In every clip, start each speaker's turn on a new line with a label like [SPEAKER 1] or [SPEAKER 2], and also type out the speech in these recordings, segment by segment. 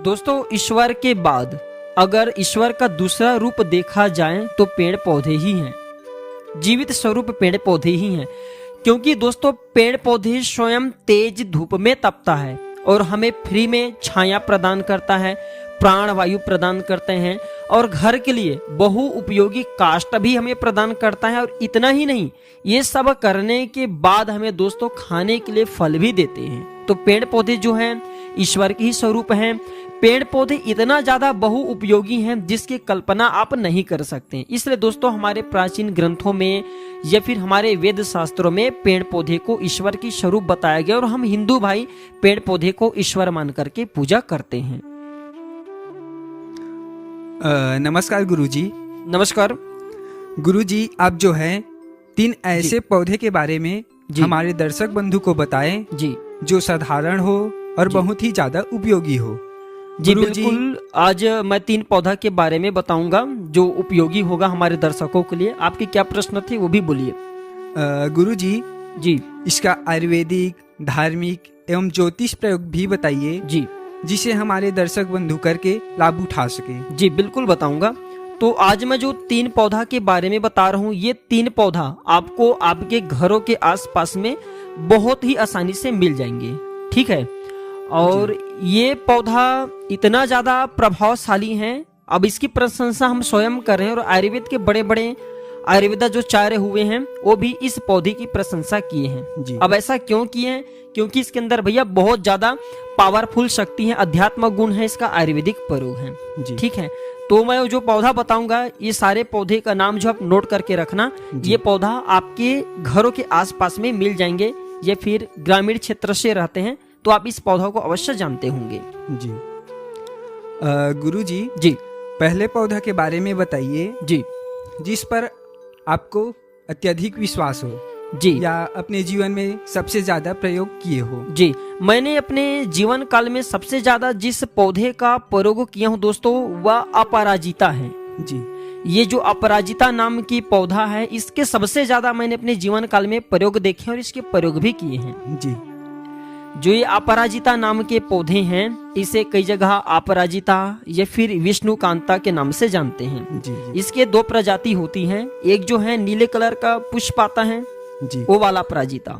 [SPEAKER 1] दोस्तों, ईश्वर के बाद अगर ईश्वर का दूसरा रूप देखा जाए तो पेड़ पौधे ही हैं। जीवित स्वरूप पेड़ पौधे ही हैं, क्योंकि दोस्तों पेड़ पौधे स्वयं तेज धूप में तपता है और हमें फ्री में छाया प्रदान करता है, प्राण वायु प्रदान करते हैं और घर के लिए बहु उपयोगी काष्ठ भी हमें प्रदान करता है। और इतना ही नहीं, ये सब करने के बाद हमें दोस्तों खाने के लिए फल भी देते हैं। तो पेड़ पौधे जो हैं ईश्वर के ही स्वरूप हैं। पेड़ पौधे इतना ज्यादा बहु उपयोगी हैं जिसकी कल्पना आप नहीं कर सकते। इसलिए दोस्तों हमारे प्राचीन ग्रंथों में या फिर हमारे वेद शास्त्रों में पेड़ पौधे को ईश्वर की स्वरूप बताया गया और हम हिंदू भाई पेड़ पौधे को ईश्वर मान करके पूजा करते हैं।
[SPEAKER 2] नमस्कार गुरुजी।
[SPEAKER 1] नमस्कार
[SPEAKER 2] गुरुजी, आप जो है 3 ऐसे पौधे के बारे में हमारे दर्शक बंधु को बताएं
[SPEAKER 1] जी,
[SPEAKER 2] जो साधारण हो और बहुत ही ज्यादा उपयोगी हो।
[SPEAKER 1] जी बिल्कुल। आज मैं 3 पौधा के बारे में बताऊंगा जो उपयोगी होगा हमारे दर्शकों के लिए। आपके क्या प्रश्न थे वो भी बोलिए।
[SPEAKER 2] गुरुजी
[SPEAKER 1] जी,
[SPEAKER 2] इसका आयुर्वेदिक, धार्मिक एवं ज्योतिष प्रयोग भी बताइए
[SPEAKER 1] जी
[SPEAKER 2] जिसे हमारे दर्शक बंधु करके लाभ उठा सके।
[SPEAKER 1] जी बिल्कुल बताऊंगा। तो आज मैं जो 3 पौधा के बारे में बता रहा हूँ, ये 3 पौधा आपको आपके घरों के आसपास में बहुत ही आसानी से मिल जाएंगे, ठीक है। और ये पौधा इतना ज्यादा प्रभावशाली है, अब इसकी प्रशंसा हम स्वयं कर रहे हैं और आयुर्वेद के बड़े बड़े आयुर्वेदा जो चार्य हुए हैं वो भी इस पौधे की प्रशंसा किए हैं। अब ऐसा क्यों किए हैं? क्योंकि इसके अंदर भैया बहुत ज्यादा पावरफुल शक्ति है, अध्यात्म गुण है, इसका आयुर्वेदिक प्रयोग है, ठीक है। तो मैं जो पौधा बताऊंगा ये सारे पौधे का नाम जो आप नोट करके रखना। ये पौधा आपके घरों के आसपास में मिल जाएंगे या फिर ग्रामीण क्षेत्र से रहते हैं तो आप इस पौधा को अवश्य जानते होंगे।
[SPEAKER 2] जी गुरुजी,
[SPEAKER 1] जी
[SPEAKER 2] पहले पौधा के बारे में बताइए
[SPEAKER 1] जी,
[SPEAKER 2] जिस पर आपको अत्यधिक विश्वास हो
[SPEAKER 1] जी
[SPEAKER 2] या अपने जीवन में सबसे ज्यादा प्रयोग किए हो।
[SPEAKER 1] जी, मैंने अपने जीवन काल में सबसे ज्यादा जिस पौधे का प्रयोग किया हूँ दोस्तों वह अपराजिता है।
[SPEAKER 2] जी,
[SPEAKER 1] ये जो अपराजिता नाम की पौधा है इसके सबसे ज्यादा मैंने अपने जीवन काल में प्रयोग देखे और इसके प्रयोग भी किए हैं।
[SPEAKER 2] जी,
[SPEAKER 1] जो ये अपराजिता नाम के पौधे हैं इसे कई जगह अपराजिता या फिर विष्णुकांता के नाम से जानते हैं।
[SPEAKER 2] जी,
[SPEAKER 1] इसके 2 प्रजाति होती हैं, एक जो है नीले कलर का पुष्प आता है
[SPEAKER 2] जी,
[SPEAKER 1] वो वाला अपराजिता,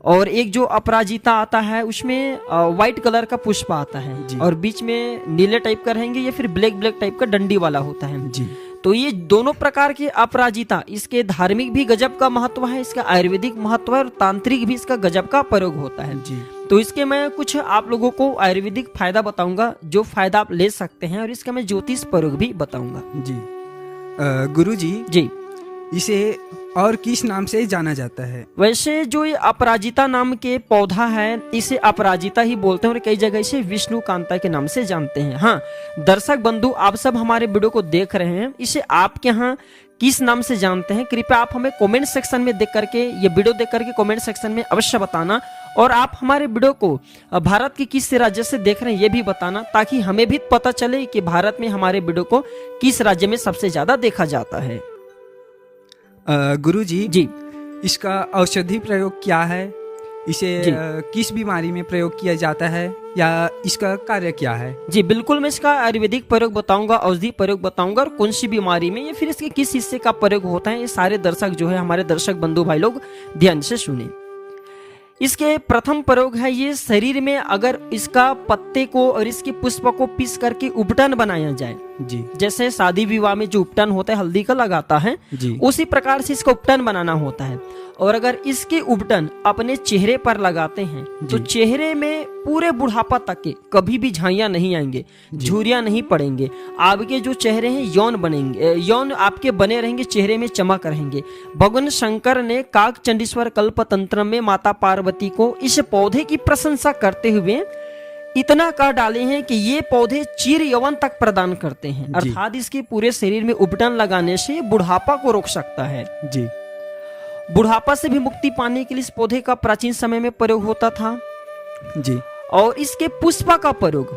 [SPEAKER 1] और एक जो अपराजिता आता है उसमें व्हाइट कलर का पुष्प आता है और बीच में नीले टाइप का रहेंगे या फिर ब्लैक ब्लैक टाइप का डंडी वाला होता है।
[SPEAKER 2] जी,
[SPEAKER 1] तो ये दोनों प्रकार के अपराजिता, इसके धार्मिक भी गजब का महत्व है, इसका आयुर्वेदिक महत्व है और तांत्रिक भी इसका गजब का प्रयोग होता है।
[SPEAKER 2] जी,
[SPEAKER 1] तो इसके मैं कुछ आप लोगों को आयुर्वेदिक फायदा बताऊंगा जो फायदा आप ले सकते हैं और इसका मैं ज्योतिष प्रयोग भी बताऊंगा।
[SPEAKER 2] जी। गुरुजी,
[SPEAKER 1] जी,
[SPEAKER 2] इसे और किस नाम से जाना जाता है?
[SPEAKER 1] वैसे जो ये अपराजिता नाम के पौधा है इसे अपराजिता ही बोलते हैं और कई जगह इसे विष्णुकांता के नाम से जानते हैं। हाँ दर्शक बंधु, आप सब हमारे वीडियो को देख रहे हैं, इसे आपके यहाँ किस नाम से जानते हैं कृपया आप हमें कमेंट सेक्शन में देख करके, ये वीडियो देख करके कमेंट सेक्शन में अवश्य बताना। और आप हमारे वीडियो को भारत के किस राज्य से देख रहे हैं ये भी बताना, ताकि हमें भी पता चले कि भारत में हमारे वीडियो को किस राज्य में सबसे ज्यादा देखा जाता है।
[SPEAKER 2] गुरुजी
[SPEAKER 1] जी,
[SPEAKER 2] इसका औषधि प्रयोग क्या है? इसे किस बीमारी में प्रयोग किया जाता है या इसका कार्य क्या है?
[SPEAKER 1] जी बिल्कुल, मैं इसका आयुर्वेदिक प्रयोग बताऊंगा, औषधि प्रयोग बताऊंगा और कौन सी बीमारी में या फिर इसके किस हिस्से का प्रयोग होता है, ये सारे दर्शक जो है हमारे दर्शक बंधु भाई लोग ध्यान से सुने। इसके प्रथम प्रयोग है ये शरीर में अगर इसका पत्ते को और इसके पुष्प को पीस करके उपटन बनाया जाए,
[SPEAKER 2] जी,
[SPEAKER 1] जैसे शादी विवाह में जो उपटन होता है हल्दी का लगाता है, उसी प्रकार से इसका उपटन बनाना होता है। और अगर इसके उपटन अपने चेहरे पर लगाते हैं तो चेहरे में पूरे बुढ़ापा तक के कभी भी झाइयां नहीं आएंगे, झुर्रियां नहीं पड़ेंगे, आपके जो चेहरे हैं यौन बनेंगे, यौन आपके बने रहेंगे, चेहरे में चमक रहेंगे। भगवान शंकर ने काक चंडीश्वर कल्प तंत्र में माता पार्वती को इस पौधे की प्रशंसा करते हुए इतना कह डाले हैं कि ये पौधे चिर यौवन तक प्रदान करते हैं, अर्थात इसके पूरे शरीर में उपटन लगाने से बुढ़ापा को रोक सकता है।
[SPEAKER 2] जी,
[SPEAKER 1] बुढ़ापा से भी मुक्ति पाने के लिए इस पौधे का प्राचीन समय में प्रयोग होता था।
[SPEAKER 2] जी,
[SPEAKER 1] और इसके पुष्प का प्रयोग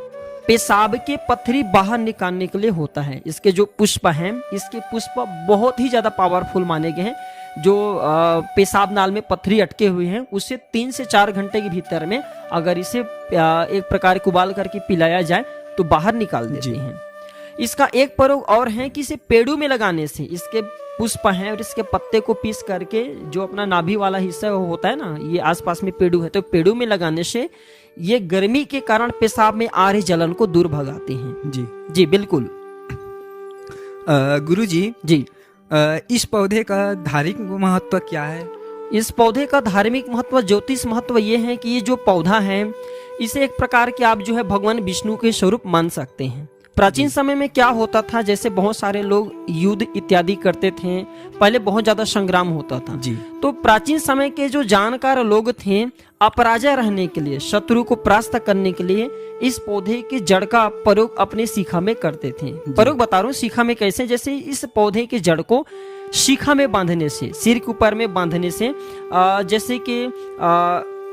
[SPEAKER 1] पेशाब के पत्थरी बाहर निकालने के लिए होता है। इसके जो पुष्प हैं, इसके पुष्प बहुत ही ज्यादा पावरफुल माने गए हैं। जो पेशाब नाल में पत्थरी अटके हुए हैं उससे 3 से 4 घंटे के भीतर में अगर इसे एक प्रकार के उबाल करके पिलाया जाए तो बाहर निकाल देते हैं। इसका एक प्रयोग और है कि इसे पेड़ों में लगाने से, इसके पुष्प हैं और इसके पत्ते को पीस करके जो अपना नाभि वाला हिस्सा होता है ना, ये आसपास में पेड़ू है, तो पेड़ों में लगाने से ये गर्मी के कारण पेशाब में आ रही जलन को दूर भगाते हैं।
[SPEAKER 2] जी
[SPEAKER 1] जी बिल्कुल।
[SPEAKER 2] गुरुजी
[SPEAKER 1] जी,
[SPEAKER 2] इस पौधे का धार्मिक महत्व क्या है?
[SPEAKER 1] इस पौधे का धार्मिक महत्व, ज्योतिष महत्व ये है कि ये जो पौधा है इसे एक प्रकार के आप जो है भगवान विष्णु के स्वरूप मान सकते हैं। प्राचीन समय में क्या होता था, जैसे बहुत सारे लोग युद्ध इत्यादि करते थे, पहले बहुत ज्यादा संग्राम होता था
[SPEAKER 2] जी।
[SPEAKER 1] तो प्राचीन समय के जो जानकार लोग थे, अपराजय रहने के लिए, शत्रु को परास्त करने के लिए इस पौधे की जड़ का प्रयोग अपने शिखा में करते थे। प्रयोग बता रहा हूँ शिखा में कैसे, जैसे इस पौधे की जड़ को शिखा में बांधने से, सिर के ऊपर में बांधने से जैसे कि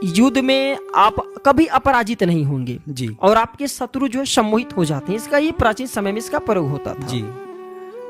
[SPEAKER 1] युद्ध में आप कभी अपराजित नहीं होंगे
[SPEAKER 2] जी।
[SPEAKER 1] और आपके शत्रु जो है सम्मोहित हो जाते हैं। इसका ये प्राचीन समय में इसका प्रयोग होता था।
[SPEAKER 2] जी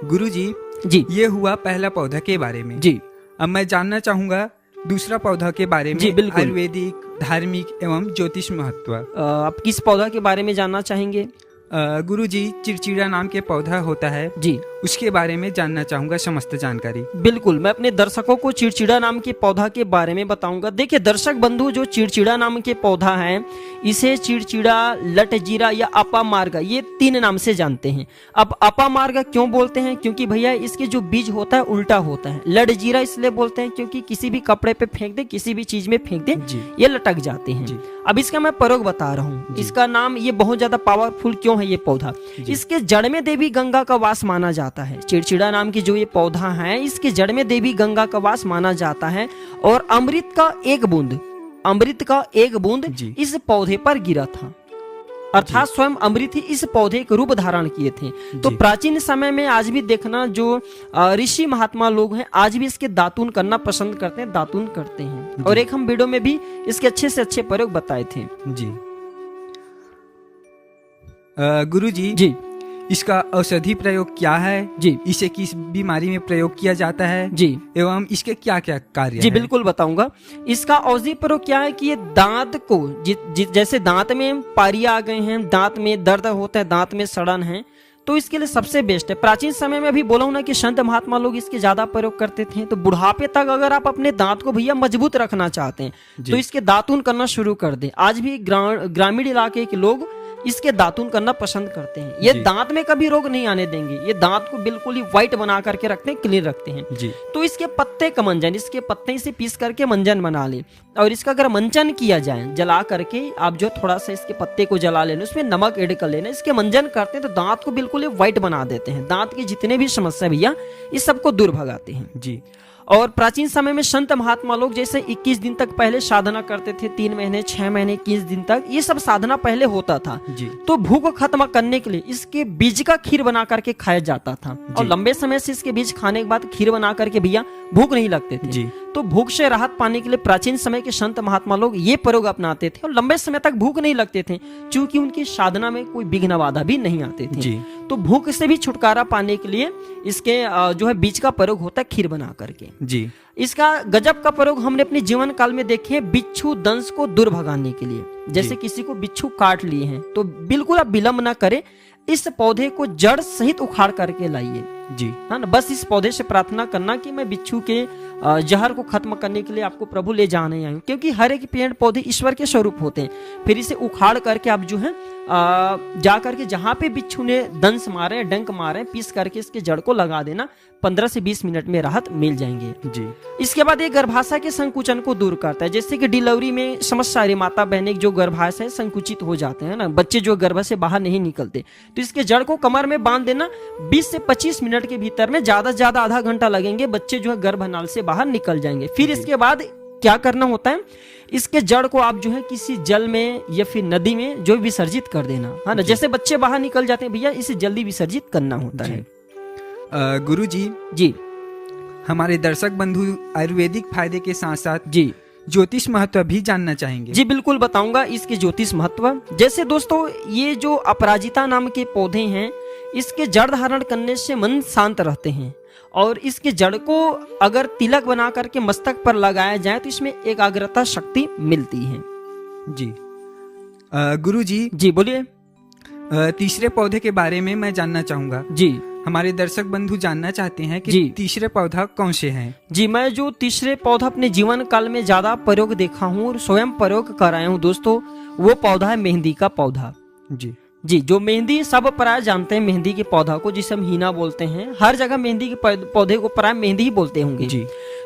[SPEAKER 2] गुरुजी,
[SPEAKER 1] जी
[SPEAKER 2] ये हुआ पहला पौधा के बारे में।
[SPEAKER 1] जी,
[SPEAKER 2] अब मैं जानना चाहूंगा दूसरा पौधा के बारे में।
[SPEAKER 1] जी, बिल्कुल।
[SPEAKER 2] आयुर्वेदिक, धार्मिक एवं ज्योतिष महत्व।
[SPEAKER 1] आप किस पौधा के बारे में जानना चाहेंगे?
[SPEAKER 2] गुरुजी, चिड़चिड़ा नाम के पौधा होता है,
[SPEAKER 1] जी
[SPEAKER 2] उसके बारे में जानना चाहूंगा समस्त जानकारी।
[SPEAKER 1] बिल्कुल, मैं अपने दर्शकों को चिड़चिड़ा नाम के पौधा के बारे में बताऊंगा। देखिए दर्शक बंधु, जो चिड़चिड़ा नाम के पौधा है इसे चिड़चिड़ा, लटजीरा या अपामार्ग, ये 3 नाम से जानते हैं। अब अपामार्ग क्यों बोलते हैं? क्योंकि भैया इसके जो बीज होता है उल्टा होता है। लटजीरा इसलिए बोलते हैं क्योंकि किसी भी कपड़े पे फेंक दे, किसी भी चीज में फेंक दे, ये लटक जाते हैं। अब इसका मैं प्रयोग बता रहा हूँ। इसका नाम, ये बहुत ज्यादा पावरफुल क्यों है ये पौधा, इसके जड़ में देवी गंगा का वास माना जाता है। चिड़चिड़ा नाम की जो ये पौधा है, इसके जड़ में देवी गंगा का वास माना जाता है और अमृत का एक बूंद इस पौधे पर गिरा था, अर्थात स्वयं अमृत ही इस पौधे के रूप धारण किए थे। तो प्राचीन समय में आज भी देखना, जो ऋषि महात्मा लोग हैं आज भी इसके दातून करना पसंद करते हैं, दातून करते हैं। और एक हम वीडियो में भी इसके अच्छे से अच्छे प्रयोग बताए थे।
[SPEAKER 2] जी गुरुजी,
[SPEAKER 1] जी
[SPEAKER 2] इसका औषधि प्रयोग क्या है?
[SPEAKER 1] जी,
[SPEAKER 2] इसे किस बीमारी में प्रयोग किया जाता है?
[SPEAKER 1] जी,
[SPEAKER 2] एवं इसके क्या क्या कार्य
[SPEAKER 1] जी
[SPEAKER 2] है?
[SPEAKER 1] बिल्कुल बताऊंगा। इसका औषधि प्रयोग क्या है कि ये दांत को, जैसे दांत में पारियां आ गए हैं, दांत में दर्द होता है, दांत में सड़न है, तो इसके लिए सबसे बेस्ट है। प्राचीन समय में अभी बोला हूं ना कि संत महात्मा लोग इसके ज्यादा प्रयोग करते थे। तो बुढ़ापे तक अगर आप अपने दांत को भैया मजबूत रखना चाहते हैं तो इसके दातून करना शुरू कर दें। आज भी ग्रामीण इलाके के लोग इसके दातून करना पसंद करते हैं। ये दांत में कभी रोग नहीं आने देंगे, ये दांत को बिल्कुल ही व्हाइट बना करके रखते हैं, क्लीन रखते हैं। तो इसके पत्ते का मंजन, इसके पत्ते से पीस करके मंजन बना ले, और इसका अगर मंजन किया जाए जला करके, आप जो थोड़ा सा इसके पत्ते को जला लेना, उसमें नमक ऐड कर लेना, इसके मंजन करते हैं तो दांत को बिल्कुल ही व्हाइट बना देते हैं। दांत की जितने भी समस्या भैया इस सबको दूर भगाते हैं।
[SPEAKER 2] जी।
[SPEAKER 1] और प्राचीन समय में संत महात्मा लोग जैसे 21 दिन तक पहले साधना करते थे, 3 महीने, 6 महीने, 21 दिन तक ये सब साधना पहले होता था। तो भूख खत्म करने के लिए इसके बीज का खीर बना करके खाया जाता था, और लंबे समय से इसके बीज खाने के बाद खीर बना करके भैया भूख नहीं लगते थे। तो भूख से राहत पाने के लिए प्राचीन समय के संत महात्मा लोग ये प्रयोग अपनाते थे, और लंबे समय तक भूख नहीं लगते थे, क्योंकि उनकी साधना में कोई विघ्न बाधा भी नहीं आते थे। तो भूख से भी छुटकारा पाने के लिए इसके जो है बीज का प्रयोग होता है खीर बना करके।
[SPEAKER 2] जी।
[SPEAKER 1] इसका गजब का प्रयोग हमने अपने जीवन काल में देखे, बिच्छू दंश को दूर भगाने के लिए। जैसे किसी को बिच्छू काट लिए हैं तो बिल्कुल आप विलंब ना करें, इस पौधे को जड़ सहित उखाड़ करके लाइए।
[SPEAKER 2] जी
[SPEAKER 1] हाँ ना, बस इस पौधे से प्रार्थना करना कि मैं बिच्छू के जहर को खत्म करने के लिए आपको प्रभु ले जाने आए, क्योंकि हर एक पेड़ पौधे ईश्वर के स्वरूप होते हैं। फिर इसे उखाड़ करके आप जो है जा करके जहाँ पे बिच्छू ने दंश मारे, डंक मारे, पीस करके इसके जड़ को लगा देना, 15 से 20 मिनट में राहत मिल जाएंगे।
[SPEAKER 2] जी। इसके
[SPEAKER 1] बाद ये गर्भाशय के संकुचन को दूर करता है। जैसे कि डिलीवरी में समस्या रही, माता बहने जो गर्भाशय संकुचित हो जाते हैं ना, बच्चे जो गर्भ से बाहर नहीं निकलते, तो इसके जड़ को कमर में बांध देना, 20 से 25 मिनट के भीतर में, ज्यादा से ज्यादा आधा घंटा लगेंगे, बच्चे जो है गर्भनाल से बाहर निकल जाएंगे। फिर इसके बाद क्या करना होता है, इसके जड़ को आप जो है किसी जल में या फिर नदी में जो विसर्जित कर देना, है ना। जैसे बच्चे बाहर निकल जाते हैं भैया, इसे जल्दी विसर्जित करना होता है।
[SPEAKER 2] गुरुजी जी, हमारे दर्शक बंधु आयुर्वेदिक फायदे के साथ साथ
[SPEAKER 1] जी
[SPEAKER 2] ज्योतिष महत्व भी जानना चाहेंगे।
[SPEAKER 1] जी बिल्कुल बताऊंगा इसके ज्योतिष महत्व। जैसे दोस्तों, ये जो अपराजिता नाम के पौधे हैं, इसके जड़ धारण करने से मन शांत रहते हैं, और इसके जड़ को अगर तिलक बना करके मस्तक पर लगाया जाए तो इसमें एकाग्रता शक्ति मिलती है।
[SPEAKER 2] जी। गुरुजी
[SPEAKER 1] जी बोलिए।
[SPEAKER 2] तीसरे पौधे के बारे में मैं जानना चाहूंगा।
[SPEAKER 1] जी
[SPEAKER 2] हमारे दर्शक बंधु जानना चाहते हैं कि
[SPEAKER 1] जी।
[SPEAKER 2] तीसरे पौधा कौन से हैं?
[SPEAKER 1] जी, मैं जो तीसरे पौधा अपने जीवन काल में ज्यादा प्रयोग देखा हूँ और स्वयं प्रयोग कराया हूँ दोस्तों, वो पौधा है मेहंदी का पौधा।
[SPEAKER 2] जी
[SPEAKER 1] जी, जो मेहंदी सब प्राय जानते हैं, मेहंदी के पौधा को जिसे हम हीना बोलते हैं, हर जगह मेहंदी के पौधे को प्राय मेहंदी ही बोलते होंगे।
[SPEAKER 2] जी।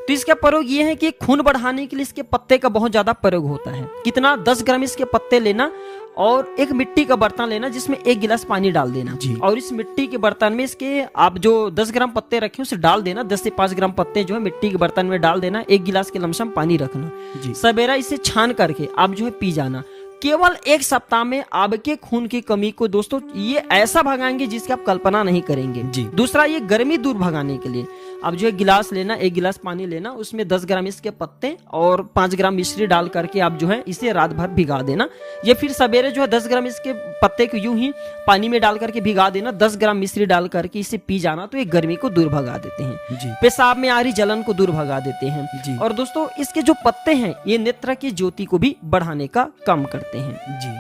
[SPEAKER 1] तो इसका प्रयोग ये है कि खून बढ़ाने के लिए इसके पत्ते का बहुत ज्यादा प्रयोग होता है। कितना? 10 ग्राम इसके पत्ते लेना और एक मिट्टी का बर्तन लेना जिसमें 1 गिलास पानी डाल देना
[SPEAKER 2] जी।
[SPEAKER 1] और इस मिट्टी के बर्तन में इसके आप जो 10 ग्राम पत्ते रखे उसे डाल देना। 10 से 5 ग्राम पत्ते जो है मिट्टी के बर्तन में डाल देना, 1 गिलास के लमसम पानी रखना।
[SPEAKER 2] जी।
[SPEAKER 1] सवेरा इसे छान करके आप जो है पी जाना। केवल 1 सप्ताह में आपके खून की कमी को दोस्तों ये ऐसा भगाएंगे जिसकी आप कल्पना नहीं करेंगे।
[SPEAKER 2] जी।
[SPEAKER 1] दूसरा, ये गर्मी दूर भगाने के लिए आप जो है गिलास लेना, 1 गिलास पानी लेना, उसमें 10 ग्राम इसके पत्ते और 5 ग्राम मिश्री डाल करके आप जो है इसे रात भर भिगा देना। ये फिर सवेरे जो है 10 ग्राम इसके पत्ते को यूं ही पानी में डाल करके भिगा देना, 10 ग्राम मिश्री डाल करके इसे पी जाना। तो ये गर्मी को दूर भगा देते हैं।
[SPEAKER 2] जी।
[SPEAKER 1] पेशाब में आ रही जलन को दूर भगा देते हैं।
[SPEAKER 2] जी।
[SPEAKER 1] और दोस्तों इसके जो पत्ते हैं ये नेत्र की ज्योति को भी बढ़ाने का काम करते हैं।
[SPEAKER 2] जी।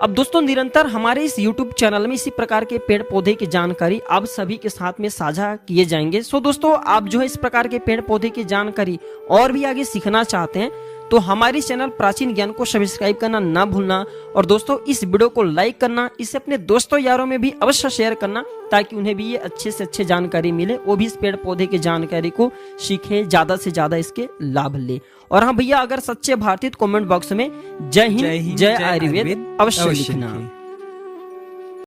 [SPEAKER 1] अब दोस्तों निरंतर हमारे इस YouTube चैनल में इसी प्रकार के पेड़ पौधे की जानकारी आप सभी के साथ में साझा किए जाएंगे। सो दोस्तों आप जो है इस प्रकार के पेड़ पौधे की जानकारी और भी आगे सीखना चाहते हैं तो हमारी चैनल प्राचीन ज्ञान को सब्सक्राइब करना ना भूलना और दोस्तों इस वीडियो को लाइक करना, इसे अपने दोस्तों यारों में भी अवश्य शेयर करना ताकि उन्हें भी ये अच्छे से अच्छे जानकारी मिले, वो भी इस पेड़ पौधे की जानकारी को सीखे, ज्यादा से ज्यादा इसके लाभ ले। और हाँ भैया, अगर सच्चे भारतीय तो कमेंट बॉक्स में जय हिंद जय आयुर्वेद अवश्य लिखना।